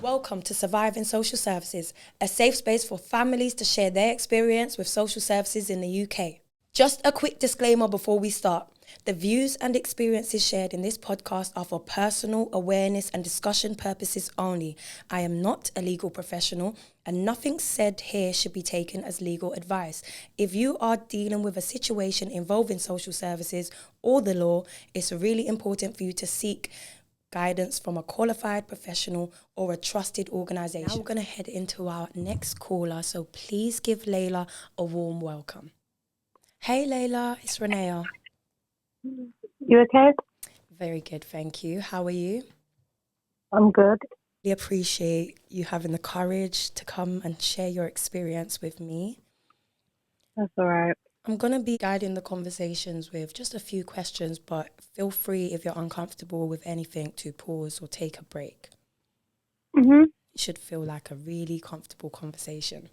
Welcome to Surviving Social Services, a safe space for families to share their experience with social services in the UK. Just a quick disclaimer before we start. The views and experiences shared in this podcast are for personal awareness and discussion purposes only. I am not a legal professional and nothing said here should be taken as legal advice. If you are dealing with a situation involving social services or the law, it's really important for you to seek guidance from a qualified professional or a trusted organisation. Now we're going to head into our next caller, so please give Layla a warm welcome. Hey Layla, it's Renaya. You okay? Very good, thank you. How are you? I'm good. I appreciate you having the courage to come and share your experience with me. That's all right. I'm going to be guiding the conversations with just a few questions, but feel free if you're uncomfortable with anything to pause or take a break. It should feel like a really comfortable conversation.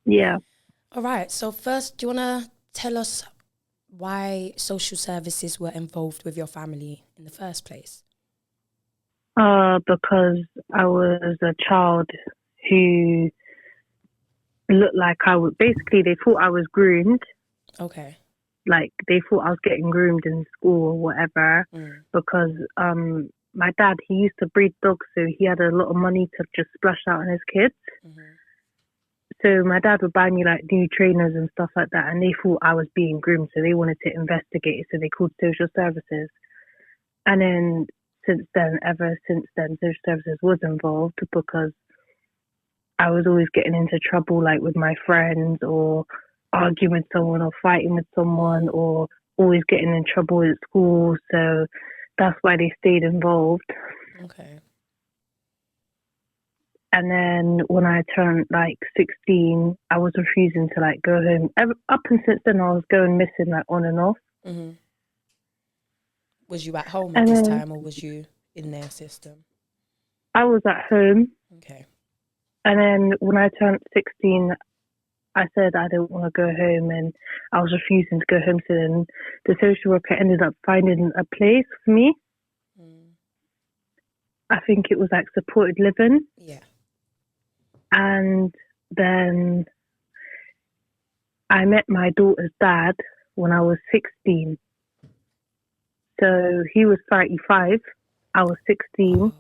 Yeah. All right, so first, do you want to tell us why social services were involved with your family in the first place? Because I was a child who looked like basically they thought I was groomed. Okay. Like they thought I was getting groomed in school or whatever because my dad, he used to breed dogs, so he had a lot of money to just splash out on his kids. So my dad would buy me like new trainers and stuff like that, and they thought I was being groomed, so they wanted to investigate it, so they called social services. And then ever since then, social services was involved because I was always getting into trouble, like with my friends, or arguing with someone, or fighting with someone, or always getting in trouble at school. So that's why they stayed involved. Okay. And then when I turned like 16, I was refusing to like go home. Up and since then, I was going missing like on and off. Was you at home at this time, or was you in their system? I was at home. Okay. And then when I turned 16, I said I don't want to go home, and I was refusing to go home. So then the social worker ended up finding a place for me. I think it was like supported living. Yeah. And then I met my daughter's dad when I was 16. So he was 35. I was 16. Oh,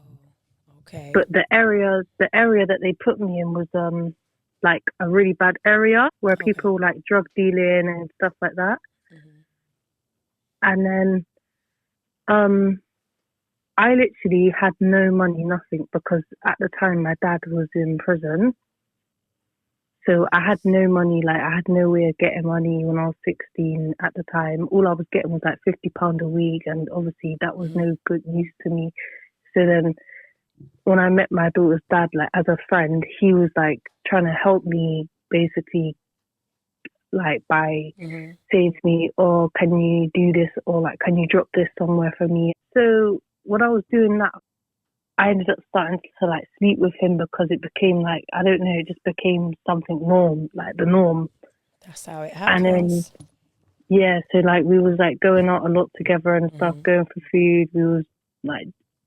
okay. But the area that they put me in was like a really bad area where people like drug dealing and stuff like that. And then I literally had no money, nothing, because at the time my dad was in prison. So I had no money, like I had no way of getting money when I was 16 at the time. All I was getting was like £50 a week, and obviously that was no good use to me. So then when I met my daughter's dad, like as a friend, he was like trying to help me basically, like by saying to me, oh, can you do this, or like can you drop this somewhere for me? So when I was doing that, I ended up starting to like sleep with him because it became like, I don't know, it just became something like the norm. That's how it happens. And then, yeah, so like we was like going out a lot together and stuff, going for food.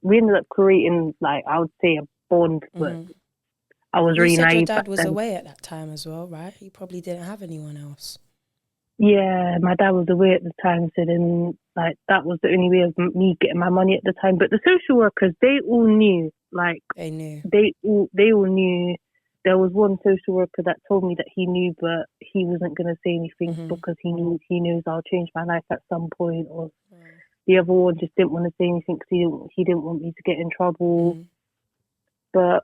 We ended up creating like, I would say a bond, but I was really naive. You said your dad was away at that time as well, right? He probably didn't have anyone else. Yeah, my dad was away at the time, so then like that was the only way of me getting my money at the time. But the social workers, they all knew, like they knew. They all knew. There was one social worker that told me that he knew, but he wasn't going to say anything because he knows I'll change my life at some point. Or the other one just didn't want to say anything because he didn't want me to get in trouble. But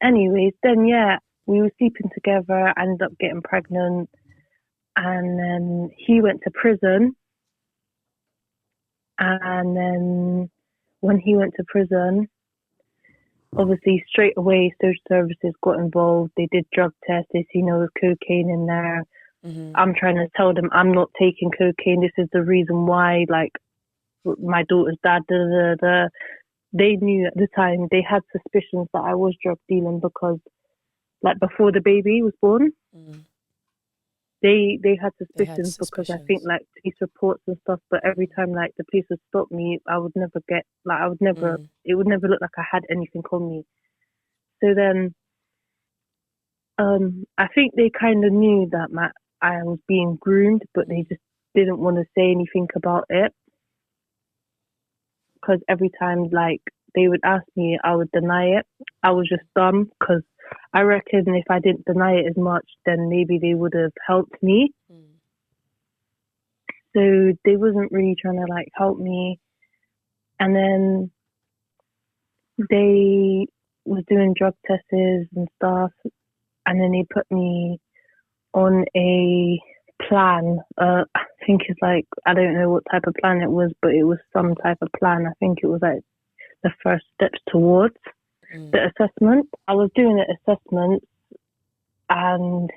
anyways, then yeah. We were sleeping together, I ended up getting pregnant, and then he went to prison. And then when he went to prison, obviously straight away social services got involved. They did drug tests, they seen there was cocaine in there. I'm trying to tell them I'm not taking cocaine. This is the reason why, like my daughter's dad, They knew at the time, they had suspicions that I was drug dealing because like before the baby was born. They had They had suspicions because I think suspicions. like police reports and stuff, but every time like the police would stop me, I would never get like I would never Mm. it would never look like I had anything on me. So then I think they kind of knew that I was being groomed, but they just didn't want to say anything about it because every time like they would ask me, I would deny it. I was just dumb because I reckon if I didn't deny it as much, then maybe they would have helped me. Mm. So they wasn't really trying to like help me. And then they was doing drug tests and stuff, and then they put me on a plan. I think it's like I don't know what type of plan it was, but it was some type of plan. I think it was like the first steps towards the assessment. I was doing the assessment, and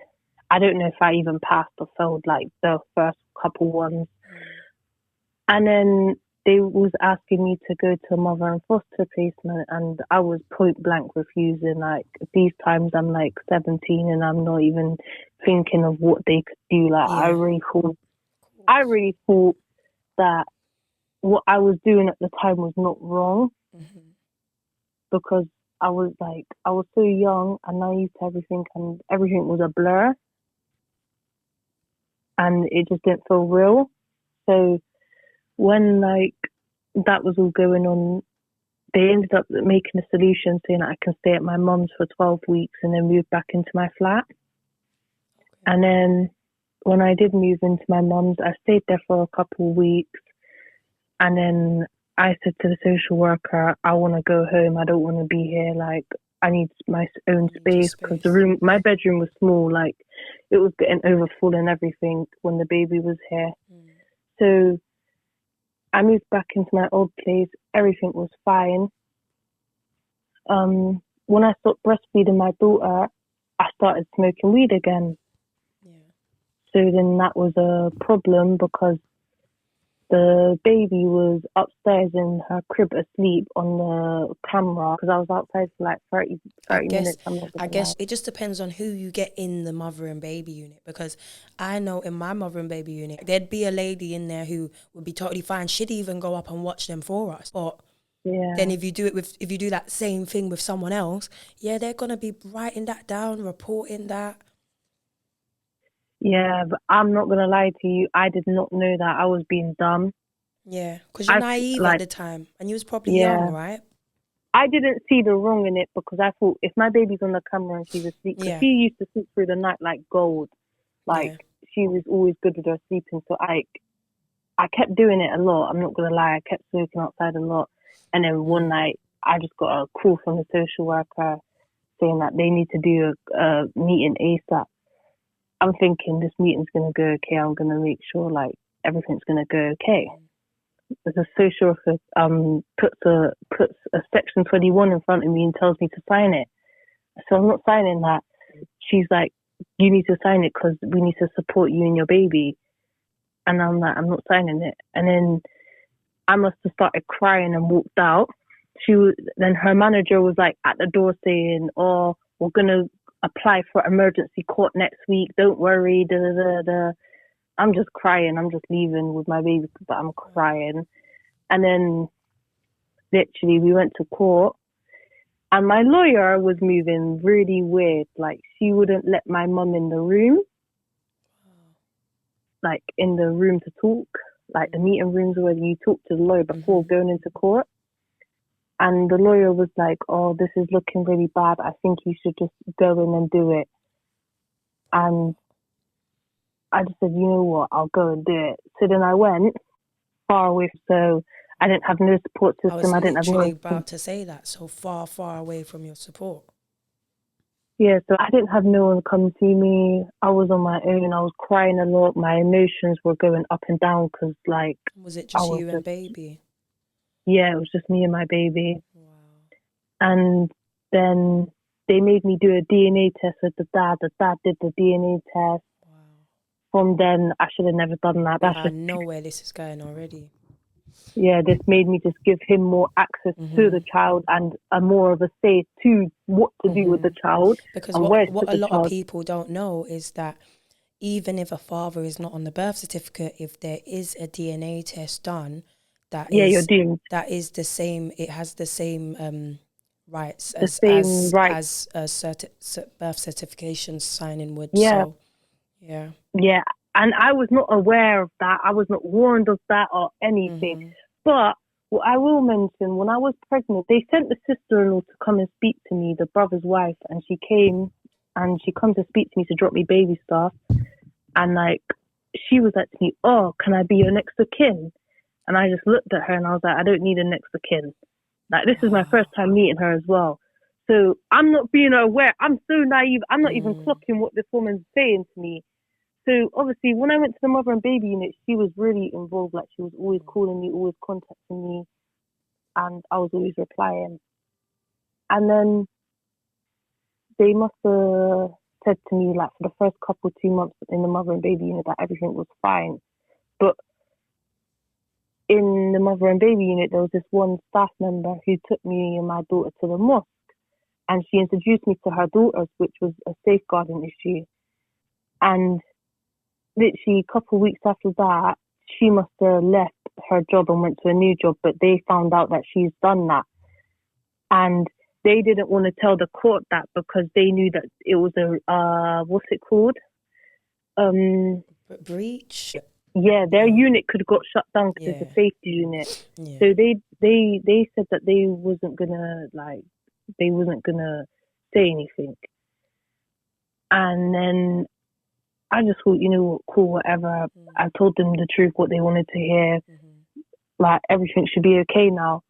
I don't know if I even passed or failed like the first couple ones. And then they was asking me to go to a mother and foster placement, and I was point blank refusing. Like these times, I'm like 17, and I'm not even thinking of what they could do. Like Yeah. I really thought that what I was doing at the time was not wrong because I was so young and naive to everything, and everything was a blur, and it just didn't feel real. So when like that was all going on, they ended up making a solution saying that I can stay at my mum's for 12 weeks and then move back into my flat. And then when I did move into my mum's, I stayed there for a couple of weeks. And then I said to the social worker, I want to go home. I don't want to be here. Like, I need my own space because my bedroom was small. Like, it was getting overfull and everything when the baby was here. So I moved back into my old place. Everything was fine. When I stopped breastfeeding my daughter, I started smoking weed again. So then that was a problem because the baby was upstairs in her crib asleep on the camera because I was outside for like 30 minutes. I guess it just depends on who you get in the mother and baby unit, because I know in my mother and baby unit, there'd be a lady in there who would be totally fine. She'd even go up and watch them for us. But then if you do that same thing with someone else, they're going to be writing that down, reporting that. Yeah, but I'm not going to lie to you. I did not know that. I was being dumb. Yeah, because you're naive at the time and you was probably young, right? I didn't see the wrong in it because I thought if my baby's on the camera and she's asleep, because she used to sleep through the night like gold. Like, she was always good with her sleeping. So I kept doing it a lot. I'm not going to lie. I kept smoking outside a lot. And then one night, I just got a call from the social worker saying that they need to do a meeting ASAP. I'm thinking this meeting's going to go okay. I'm going to make sure like everything's going to go okay. The social worker puts a section 21 in front of me and tells me to sign it. So I'm not signing that. She's like, you need to sign it because we need to support you and your baby. And I'm like, I'm not signing it. And then I must have started crying and walked out. Then her manager was like at the door saying, oh, we're going to apply for emergency court next week. Don't worry. Da, da, da, da. I'm just crying. I'm just leaving with my baby, but I'm crying. And then literally we went to court and my lawyer was moving really weird. Like she wouldn't let my mum in the room, like in the room to talk, like the meeting rooms where you talk to the lawyer before going into court. And the lawyer was like, oh, this is looking really bad. I think you should just go in and do it. And I just said, you know what, I'll go and do it. So then I went far away. So I didn't have no support system. I didn't have no about to say that. So far away from your support. Yeah, so I didn't have no one come see me. I was on my own. I was crying a lot. My emotions were going up and down because, like... Was it just you and baby? Yeah, it was just me and my baby. Wow. And then they made me do a DNA test with the dad. The dad did the DNA test. Wow. From then, I should have never done that. I know where this is going already. Yeah, this made me just give him more access to the child and a more of a say to what to do with the child. Because what a lot of people don't know is that even if a father is not on the birth certificate, if there is a DNA test done, you're doomed. that is the same. It has the same rights The same rights. as a birth certification signing would. Yeah. So, yeah. Yeah. And I was not aware of that. I was not warned of that or anything. Mm-hmm. But what I will mention, when I was pregnant, they sent the sister-in-law to come and speak to me, the brother's wife, and she came and she come to speak to me to drop me baby stuff. And like, she was like to me, oh, can I be your next of kin? And I just looked at her and I was like, I don't need a next of kin. Like, this is my first time meeting her as well. So I'm not being aware. I'm so naive. I'm not even clocking what this woman's saying to me. So obviously, when I went to the mother and baby unit, she was really involved. Like, she was always calling me, always contacting me, and I was always replying. And then they must have said to me, like, for the first 2 months in the mother and baby unit, that everything was fine. But in the mother and baby unit, there was this one staff member who took me and my daughter to the mosque, and she introduced me to her daughters, which was a safeguarding issue. And literally a couple of weeks after that, she must have left her job and went to a new job, but they found out that she's done that. And they didn't want to tell the court that because they knew that it was a, what's it called? Breach? Yeah, their unit could have got shut down because it's a safety unit. Yeah. So they said that they wasn't gonna say anything. And then I just thought, you know what, cool, whatever. I told them the truth, what they wanted to hear. Like, everything should be okay now.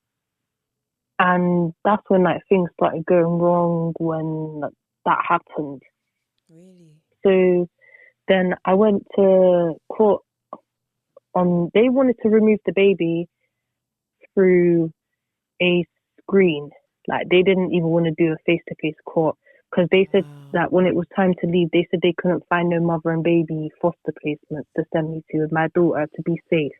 And that's when, like, things started going wrong when that happened. Really? So then I went to court they wanted to remove the baby through a screen. Like, they didn't even want to do a face-to-face court. Because they said that when it was time to leave, they said they couldn't find no mother and baby foster placements to send me to with my daughter to be safe.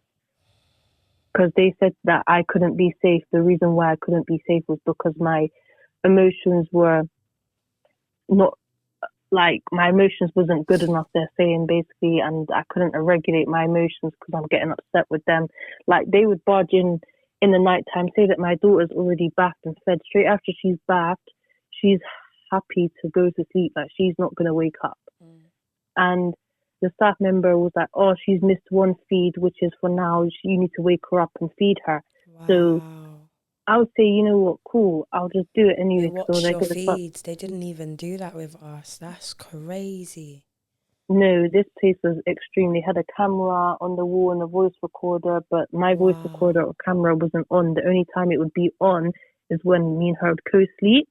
Because they said that I couldn't be safe. The reason why I couldn't be safe was because my emotions were not, like, my emotions wasn't good enough, they're saying, basically, and I couldn't regulate my emotions because I'm getting upset with them. Like, they would barge in the night time, say that my daughter's already bathed and fed. Straight after she's bathed, she's happy to go to sleep, like, she's not going to wake up. And the staff member was like, oh, she's missed one feed, which is for now, you need to wake her up and feed her. So I would say, you know what, cool, I'll just do it anyway. They watch your feeds. They didn't even do that with us. That's crazy. No, this place was extreme. They had a camera on the wall and a voice recorder, but my voice recorder or camera wasn't on. The only time it would be on is when me and her would co-sleep.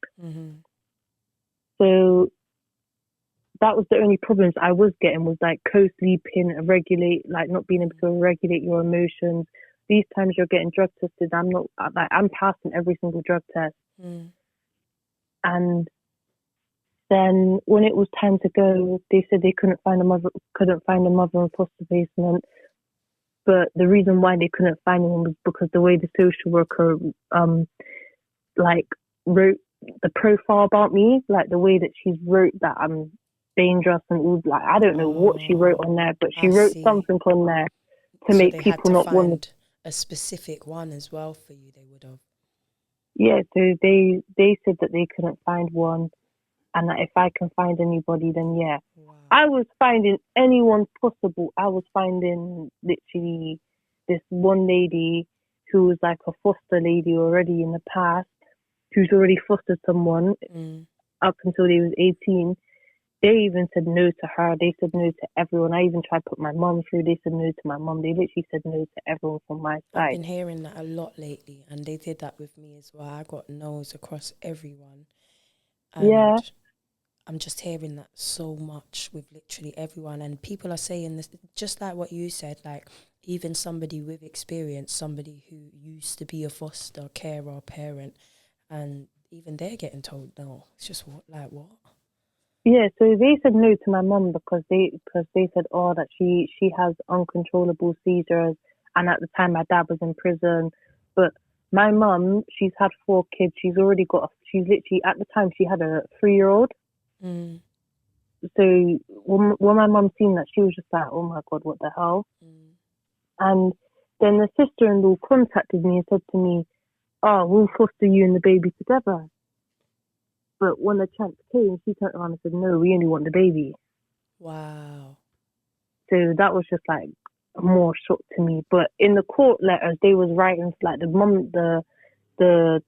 So that was the only problems I was getting, was like co-sleeping, like not being able to regulate your emotions. These times you're getting drug tested, I'm passing every single drug test. And then when it was time to go, they said they couldn't find a mother in foster placement. But the reason why they couldn't find one was because the way the social worker wrote the profile about me, like the way that she wrote that I'm dangerous and all, like, I don't know what she wrote on there, but she wrote something on there to make people not want a specific one as well for you. They would have. Yeah, so they said that they couldn't find one, and that if I can find anybody, then yeah. I was finding anyone possible. I was finding literally this one lady who was like a foster lady already in the past, who's already fostered someone up until they was 18. They even said no to her. They said no to everyone. I even tried to put my mum through. They said no to my mum. They literally said no to everyone from my side. I've been hearing that a lot lately, and they did that with me as well. I got no's across everyone. And I'm just hearing that so much with literally everyone. And people are saying this, just like what you said, like even somebody with experience, somebody who used to be a foster carer or parent, and even they're getting told no. It's just what? Yeah, so they said no to my mum because they said, oh, that she has uncontrollable seizures, and at the time my dad was in prison. But my mum, she's had 4 kids. She's literally at the time she had a 3-year-old. so when my mum seen that, she was just like, oh my God, what the hell? And then the sister-in-law contacted me and said to me, oh, we'll foster you and the baby together. But when the chance came, she turned around and said, no, we only want the baby. Wow. So that was just like more shock to me. But in the court letters, they was writing like the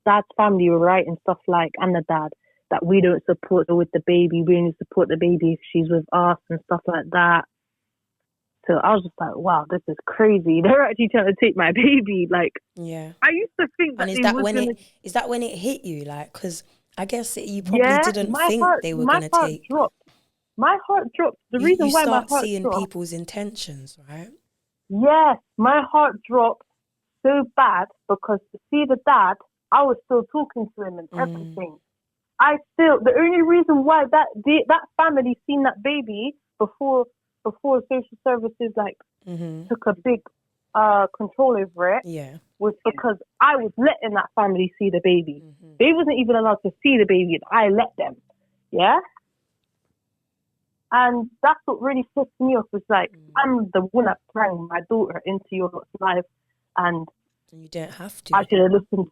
dad's family were writing stuff like, and the dad, that we don't support her with the baby. We only support the baby if she's with us and stuff like that. So I was just like, wow, this is crazy. They're actually trying to take my baby. Like, yeah. I used to think that and is that when it hit you? Like, because I guess you probably didn't think they were going to take. My heart dropped. The reason you why my start heart seeing dropped, people's intentions, right? yes, my heart dropped so bad because to see the dad, I was still talking to him and everything. The only reason why that family seen that baby before social services like took a big control over it was because I was letting that family see the baby. They wasn't even allowed to see the baby and I let them. Yeah? And that's what really pissed me off was like, I'm the one that brought my daughter into your life and you didn't have to. I should have listened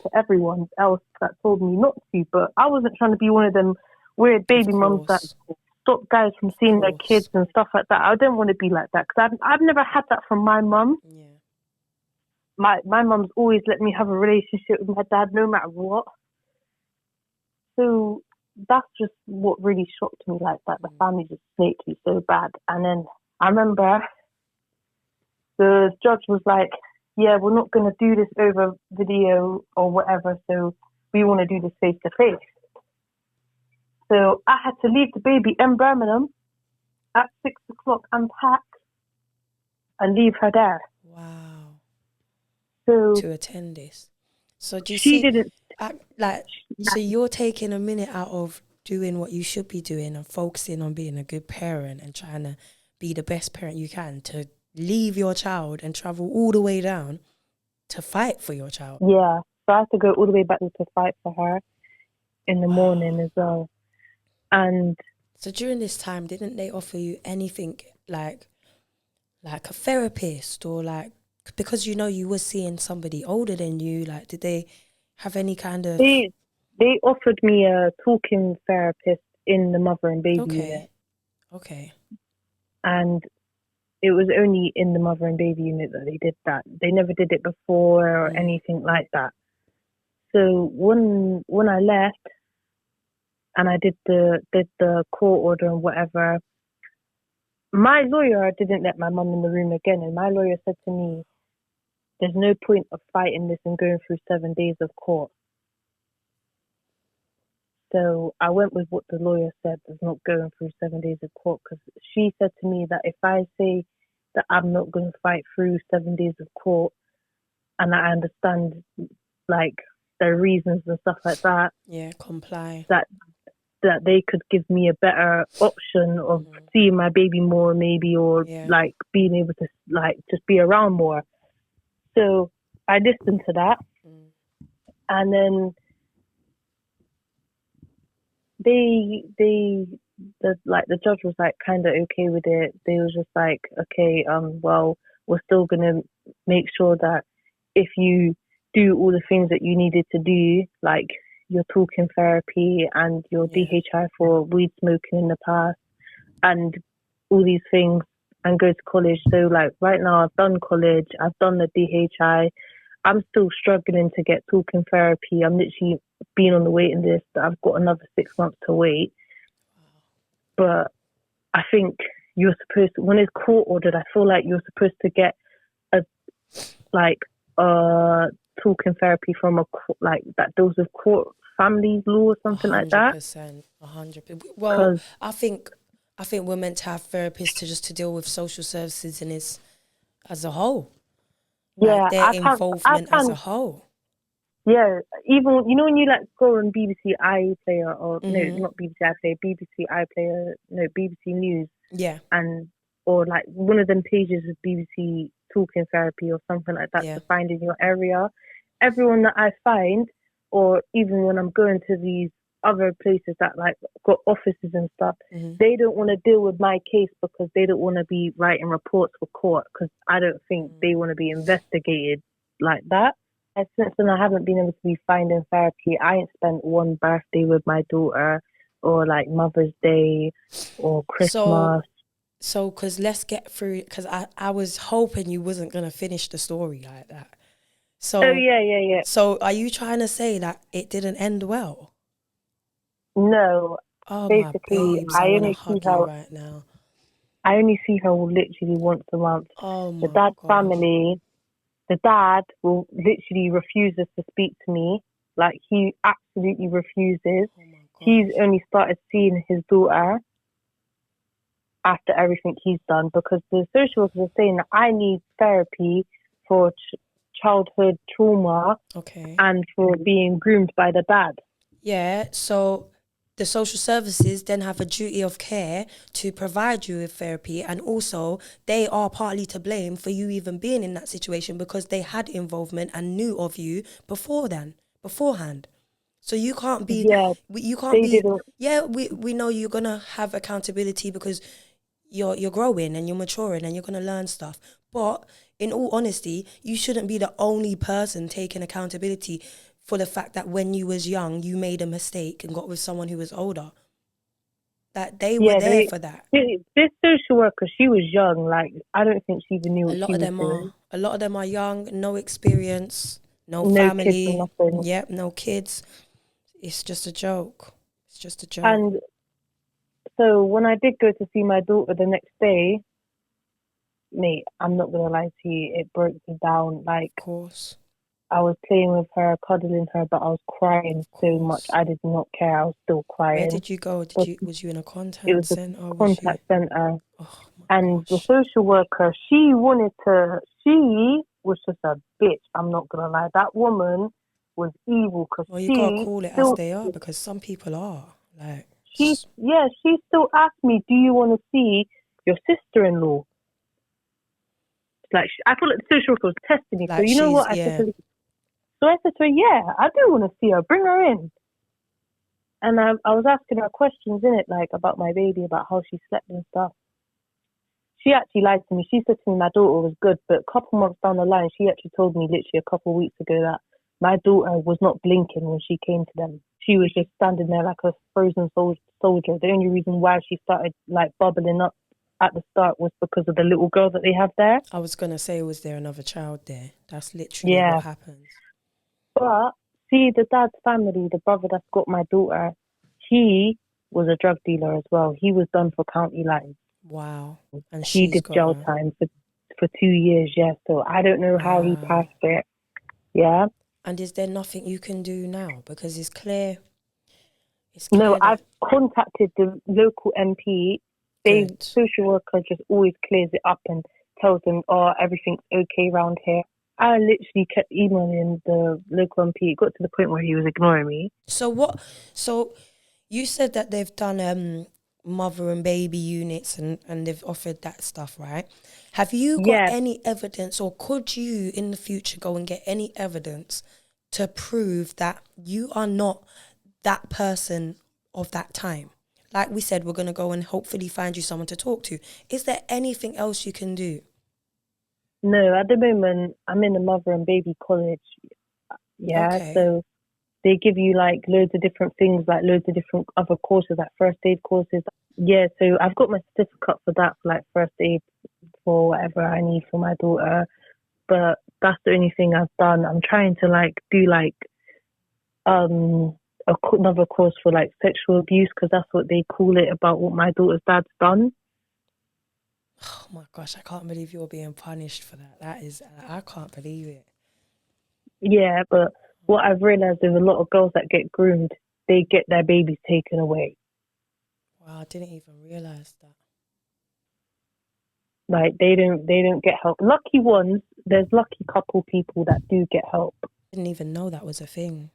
to everyone else that told me not to, but I wasn't trying to be one of them weird baby mums that stop guys from seeing their kids and stuff like that. I didn't want to be like that because I've never had that from my mum. Yeah. My mum's always let me have a relationship with my dad no matter what. So that's just what really shocked me, like that the family just snaked me so bad. And then I remember the judge was like, yeah, we're not going to do this over video or whatever, so we want to do this face to face. So I had to leave the baby in Birmingham at 6 o'clock, unpack, and leave her there. Wow. So to attend this. So do you see? Didn't. So you're taking a minute out of doing what you should be doing and focusing on being a good parent and trying to be the best parent you can to leave your child and travel all the way down to fight for your child. Yeah. So I had to go all the way back to fight for her in the morning as well. And so during this time, didn't they offer you anything like a therapist or like, because you know you were seeing somebody older than you, like did they have any kind of... They offered me a talking therapist in the mother and baby unit. Okay. And it was only in the mother and baby unit that they did that. They never did it before or anything like that. So when I left and I did the court order and whatever, my lawyer didn't let my mum in the room again. And my lawyer said to me, there's no point of fighting this and going through 7 days of court. So I went with what the lawyer said, was not going through 7 days of court, because she said to me that if I say that I'm not going to fight through 7 days of court, and I understand like their reasons and stuff like that, comply, that they could give me a better option of seeing my baby more maybe, or like being able to like just be around more. So I listened to that, and then the judge was like kind of okay with it. They was just like, okay, well, we're still gonna make sure that if you do all the things that you needed to do, like your talking therapy and your DHI for weed smoking in the past and all these things, and go to college. So like right now I've done college, I've done the DHI, I'm still struggling to get talking therapy. I'm literally being on the waiting list. I've got another 6 months to wait. But I think you're supposed to, when it's court ordered, I feel like you're supposed to get talking therapy from like that deals with court family law or something like that. 100%. Well, I think we're meant to have therapists to deal with social services and its as a whole. Like their involvement as a whole. Yeah, even when you like go on BBC iPlayer or no, not BBC iPlayer, BBC iPlayer, no, BBC News. Yeah. And or like one of them pages of BBC talking therapy or something like that to find in your area. Everyone that I find, or even when I'm going to these other places that like got offices and stuff, Mm-hmm. they don't want to deal with my case because they don't want to be writing reports for court because I don't think they want to be investigated like that. And since then, I haven't been able to be finding therapy. I ain't spent one birthday with my daughter or like Mother's Day or Christmas. So, because let's get through, because I was hoping you wasn't going to finish the story like that. Oh, So, yeah. so are you trying to say that it didn't end well? No, Oh, my basically, babes, I want to hug you right now. I only see her literally once a month. Oh, The my dad's gosh. family, the dad will literally refuses to speak to me. Like, he absolutely refuses. Oh, my He's gosh. only started seeing his daughter after everything he's done because the social workers are saying that I need therapy for childhood trauma Okay. and for being groomed by the dad. Yeah, so the social services then have a duty of care to provide you with therapy, and also they are partly to blame for you even being in that situation because they had involvement and knew of you beforehand. So you can't be, Yeah, you can't they be. didn't. Yeah, we know you're gonna have accountability because you're growing and you're maturing and you're gonna learn stuff. But in all honesty, you shouldn't be the only person taking accountability for the fact that when you was young, you made a mistake and got with someone who was older. That they were Yeah, there for that. this social worker, she was young. Like, I don't think she even knew A what lot she of was them are. doing. A lot of them are young, no experience, no No kids or family. nothing. Yep, no kids. It's just a joke. It's just a joke. And so when I did go to see my daughter the next day, mate, I'm not gonna lie to you, it broke me down. Like, Of course. I was playing with her, cuddling her, but I was crying Of so much. course. I did not care. I was still Where crying. did you go? But Was you in a it was contact the center? Was you? contact center, Oh my and the gosh. social worker, she was just a bitch. I'm not gonna lie. That woman was evil because Well, you gotta call it as they are because some people are like. she still asked me, "Do you want to see your sister-in-law?" Like, I feel like the social worker was testing me. So Like you know she's, what? yeah. So I said to her, "Yeah, I do want to see her. Bring her in." And I was asking her questions in it, like about my baby, about how she slept and stuff. She actually lied to me. She said to me my daughter was good, but a couple months down the line, she actually told me literally a couple of weeks ago that my daughter was not blinking when she came to them. She was just standing there like a frozen soldier. The only reason why she started like bubbling up at the start was because of the little girl that they have there. I was gonna say, was there another child there? That's literally Yeah. what happens. But see, the dad's family, the brother that's got my daughter, he was a drug dealer as well. He was done for county line. Wow. And He she's did got jail her. time for 2 years, yeah. So I don't know how he Wow. passed it. Yeah. And is there nothing you can do now? Because it's clear. It's No, clear I've that contacted the local MP. good. Social worker just always clears it up and tells them, "Oh, everything's okay around here." I literally kept emailing the local MP. It got to the point where he was ignoring me. So you said that they've done mother and baby units and they've offered that stuff, right? Have you got Yeah, any evidence, or could you in the future go and get any evidence to prove that you are not that person of that time? Like we said, we're going to go and hopefully find you someone to talk to. Is there anything else you can do? no, at the moment, I'm in a mother and baby college. Yeah, Okay. so they give you like loads of different things, like loads of different other courses, like first aid courses. Yeah, so I've got my certificate for that, for like first aid for whatever I need for my daughter. But that's the only thing I've done. I'm trying to like do like another course for like sexual abuse because that's what they call it about what my daughter's dad's done. Oh my gosh, I can't believe you're being punished for that. That is, I can't believe it. Yeah, but what I've realized is a lot of girls that get groomed, they get their babies taken away. Wow, I didn't even realize that. Like they don't get help. Lucky ones, there's lucky couple people that do get help. Didn't even know that was a thing.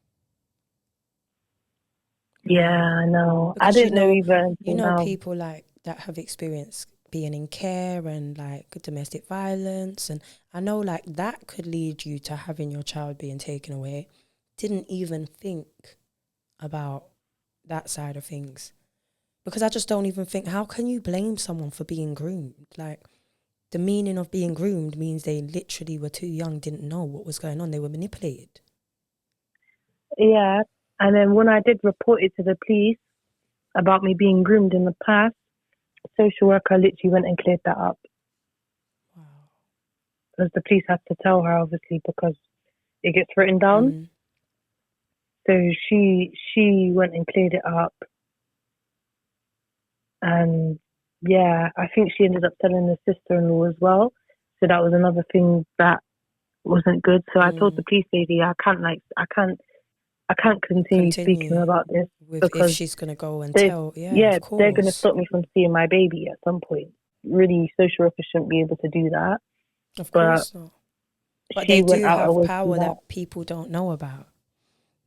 Yeah, Wow. I know. I Because didn't know either you until know now. people like that have experienced being in care and like domestic violence, and I know like that could lead you to having your child being taken away. Didn't even think about that side of things. Because I just don't even think, how can you blame someone for being groomed? Like, the meaning of being groomed means they literally were too young, didn't know what was going on. They were manipulated. Yeah. And then when I did report it to the police about me being groomed in the past, social worker literally went and cleared that up. Wow. Because the police had to tell her, obviously, because it gets written down. So she went and cleared it up. And yeah, I think she ended up telling the sister-in-law as well. So that was another thing that wasn't good. So I told the police lady, I can't continue speaking about this if she's gonna go and tell. Yeah, of course. They're gonna stop me from seeing my baby at some point. Really, social workers shouldn't be able to do that. Of course not. But they do have power that people don't know about.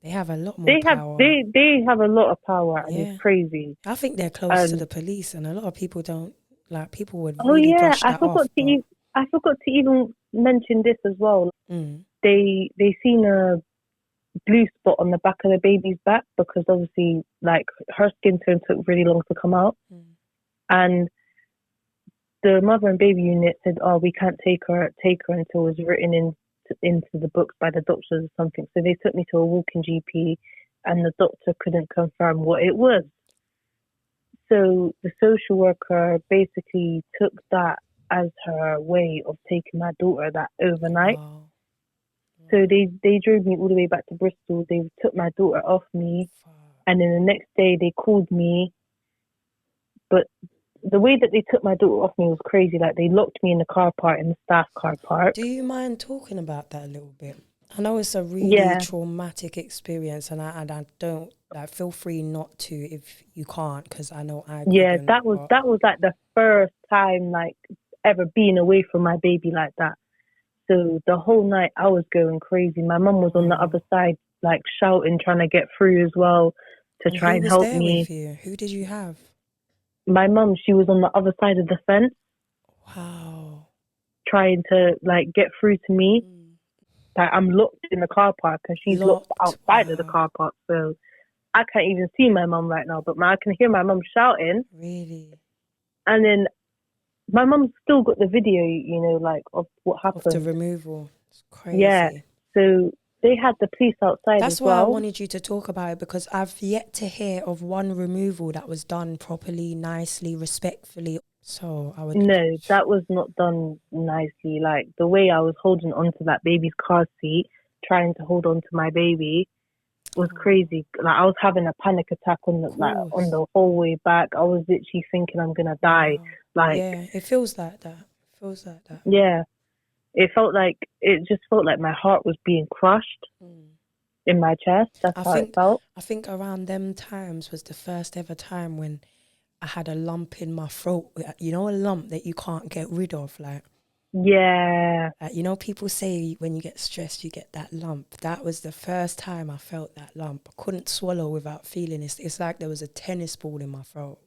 They have a lot more power. They have a lot of power, and it's crazy. I think they're close to the police, and a lot of people don't. Like, people would really brush that off. I forgot to even mention this as well. They seen a blue spot on the back of the baby's back because obviously, like, her skin tone took really long to come out, and the mother and baby unit said, "Oh, we can't take her until it was written into the books by the doctors or something." So they took me to a walk-in GP, and the doctor couldn't confirm what it was. So the social worker basically took that as her way of taking my daughter that overnight. Wow. So they drove me all the way back to Bristol. They took my daughter off me, and then the next day they called me. But the way that they took my daughter off me was crazy. Like, they locked me in the car park, in the staff car park. Do you mind talking about that a little bit? I know it's a really traumatic experience, and I don't, like, feel free not to if you can't, because I know I couldn't. Yeah, that was like the first time, like, ever being away from my baby like that. So the whole night I was going crazy. My mum was on the other side, like, shouting, trying to get through as well to try and help me. Who was there with you? Who did you have? My mum, she was on the other side of the fence. Wow. Trying to, like, get through to me. Like, I'm locked in the car park and she's locked outside of the car park. So I can't even see my mum right now, but I can hear my mum shouting. Really? And then my mum's still got the video, you know, like, of what happened. Of the removal. It's crazy. Yeah. So they had the police outside. That's why I wanted you to talk about it, because I've yet to hear of one removal that was done properly, nicely, respectfully. So I would... No, that was not done nicely. Like, the way I was holding onto that baby's car seat, trying to hold on to my baby, was crazy. Like, I was having a panic attack on the whole way back. I was literally thinking I'm gonna die. Like, yeah, it feels like that. Yeah, it just felt like my heart was being crushed in my chest. That's how it felt. I think around them times was the first ever time when I had a lump in my throat. You know, a lump that you can't get rid of, like. Yeah. You know, people say when you get stressed, you get that lump. That was the first time I felt that lump. I couldn't swallow without feeling it. It's like there was a tennis ball in my throat.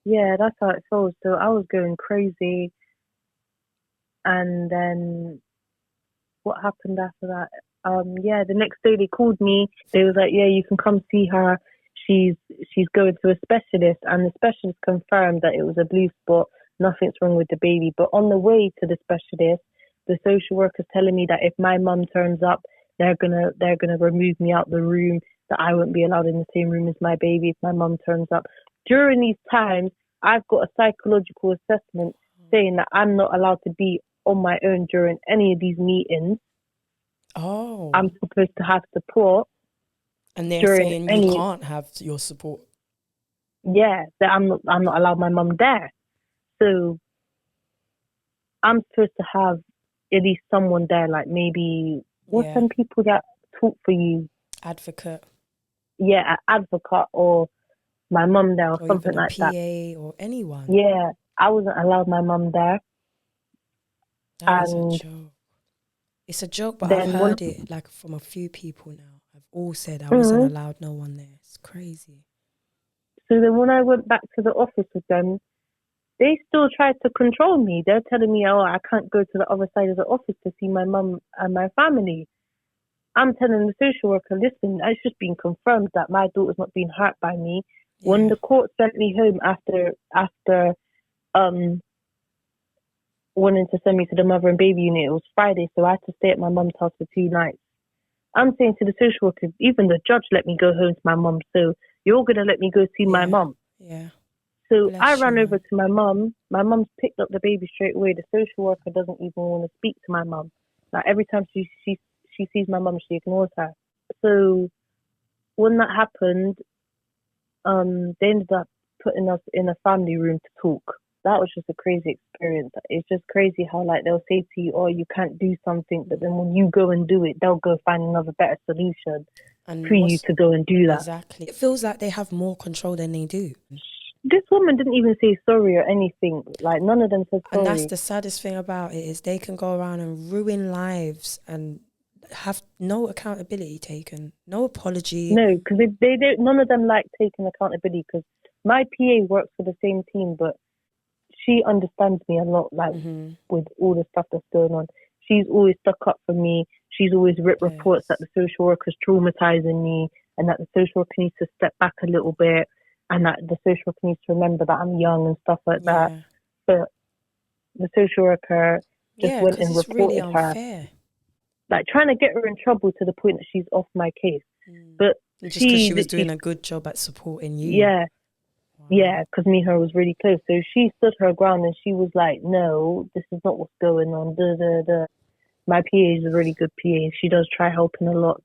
Yeah, that's how it felt. So I was going crazy. And then what happened after that? The next day they called me. They was like, yeah, you can come see her. She's going to a specialist, and the specialist confirmed that it was a blue spot. Nothing's wrong with the baby. But on the way to the specialist, the social worker's telling me that if my mum turns up, they're gonna remove me out the room. That I won't be allowed in the same room as my baby if my mum turns up. During these times, I've got a psychological assessment saying that I'm not allowed to be on my own during any of these meetings. Oh. I'm supposed to have support. And they're saying you can't have your support. Yeah, that I'm not allowed my mum there. So I'm supposed to have at least someone there, like maybe some people that talk for you? Advocate. Yeah, an advocate, or my mum there, or something like that. PA or anyone. Yeah, I wasn't allowed my mum there. That is a joke. It's a joke, but I've heard it like from a few people now. I've all said I wasn't allowed no one there. It's crazy. So then when I went back to the office with them, they still tried to control me. They're telling me, oh, I can't go to the other side of the office to see my mum and my family. I'm telling the social worker, listen, it's just been confirmed that my daughter's not being hurt by me. When the court sent me home after wanting to send me to the mother and baby unit, it was Friday, so I had to stay at my mum's house for 2 nights. I'm saying to the social worker, even the judge let me go home to my mum, so you're gonna let me go see my mum. Yeah. So Bless I ran you, over man. to my mum. My mum's picked up the baby straight away. The social worker doesn't even want to speak to my mum. Like every time she sees my mum, she ignores her. So when that happened, they ended up putting us in a family room to talk. That was just a crazy experience. It's just crazy how like they'll say to you, "Oh, you can't do something," but then when you go and do it, they'll go find another better solution for you to go and do that. Exactly. It feels like they have more control than they do. This woman didn't even say sorry or anything. Like none of them said sorry. And that's the saddest thing about it, is they can go around and ruin lives and have no accountability taken, no apology. No, because they don't. None of them like taking accountability. Because my PA works for the same team, but she understands me a lot. Like with all the stuff that's going on, she's always stuck up for me. She's always written reports that the social worker's traumatizing me, and that the social worker needs to step back a little bit, and that the social worker needs to remember that I'm young and stuff like that. But the social worker just went and reported really unfair. her, like trying to get her in trouble to the point that she's off my case. But just because she was doing a good job at supporting you. Yeah. Wow. Yeah, because me and her was really close. So she stood her ground and she was like, no, this is not what's going on. My PA is a really good PA. She does try helping a lot.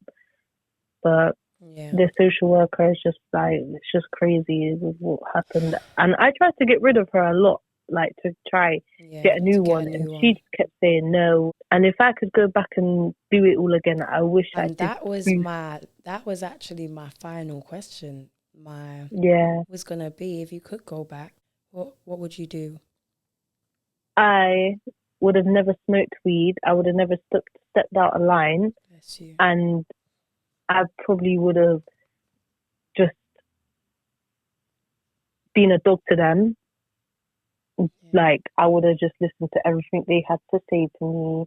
But the social worker is just like, it's just crazy what happened. And I tried to get rid of her a lot, like to try get a new one. And she just kept saying no. And if I could go back and do it all again, I wish I did. That was actually my final question. Was gonna be, if you could go back, what would you do? I would have never smoked weed. I would have never stepped out of line. Bless you. And I probably would have just been a dog to them. Like I would have just listened to everything they had to say to me,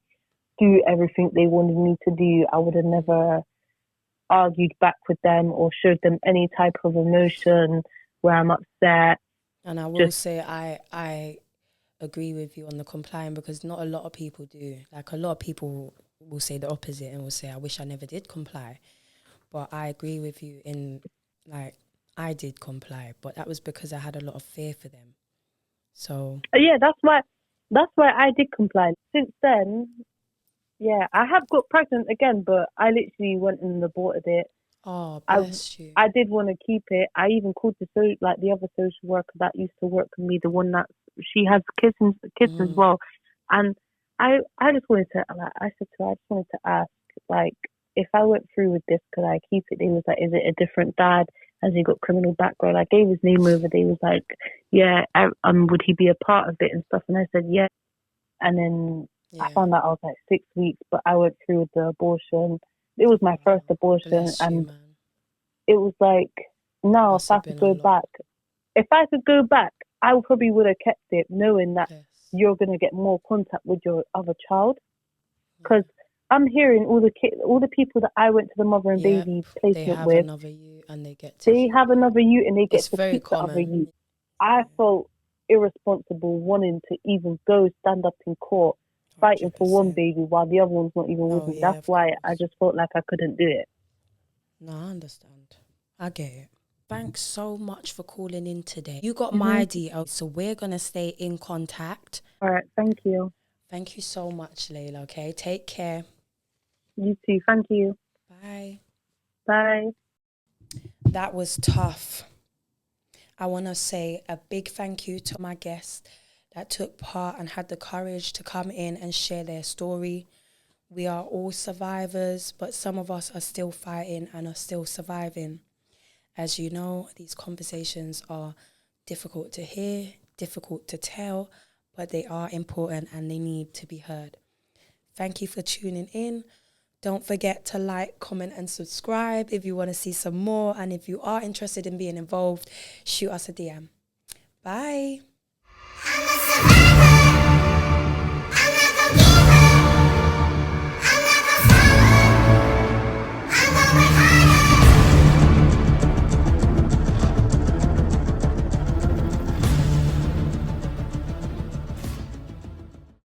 do everything they wanted me to do. I would have never argued back with them or showed them any type of emotion where I'm upset. And I will say I agree with you on the complying, because not a lot of people do. Like a lot of people will say the opposite and will say, I wish I never did comply. But I agree with you in, like, I did comply, but that was because I had a lot of fear for them. So yeah, that's why I did comply. Since then, I have got pregnant again, but I literally went and aborted it. Oh, bless you. I did want to keep it. I even called the other social worker that used to work with me, the one that she has kids as well. And I just wanted to, like, I said to her, I just wanted to ask, like, if I went through with this, could I keep it? They was like, is it a different dad? Has he got criminal background? I gave his name over. They was like, yeah, would he be a part of it and stuff? And I said, yeah. And then I found out I was like 6 weeks, but I went through with the abortion. It was my first abortion, and it was like, now if I could go back, I probably would have kept it, knowing that you're going to get more contact with your other child. Because I'm hearing all the people that I went to the mother and baby placement with, another you and they have another you and they get to very keep common. the other you. I felt irresponsible wanting to even go stand up in court fighting 100%. For one baby while the other one's not even with me. That's why I just felt like I couldn't do it. No, I understand. I get it. Thanks so much for calling in today. You got my details, so we're going to stay in contact. All right, thank you. Thank you so much, Layla, okay? Take care. You too, thank you. Bye. Bye. That was tough. I want to say a big thank you to my guests that took part and had the courage to come in and share their story. We are all survivors, but some of us are still fighting and are still surviving. As you know, these conversations are difficult to hear, difficult to tell, but they are important and they need to be heard. Thank you for tuning in. Don't forget to like, comment and subscribe if you want to see some more. And if you are interested in being involved, shoot us a DM. Bye.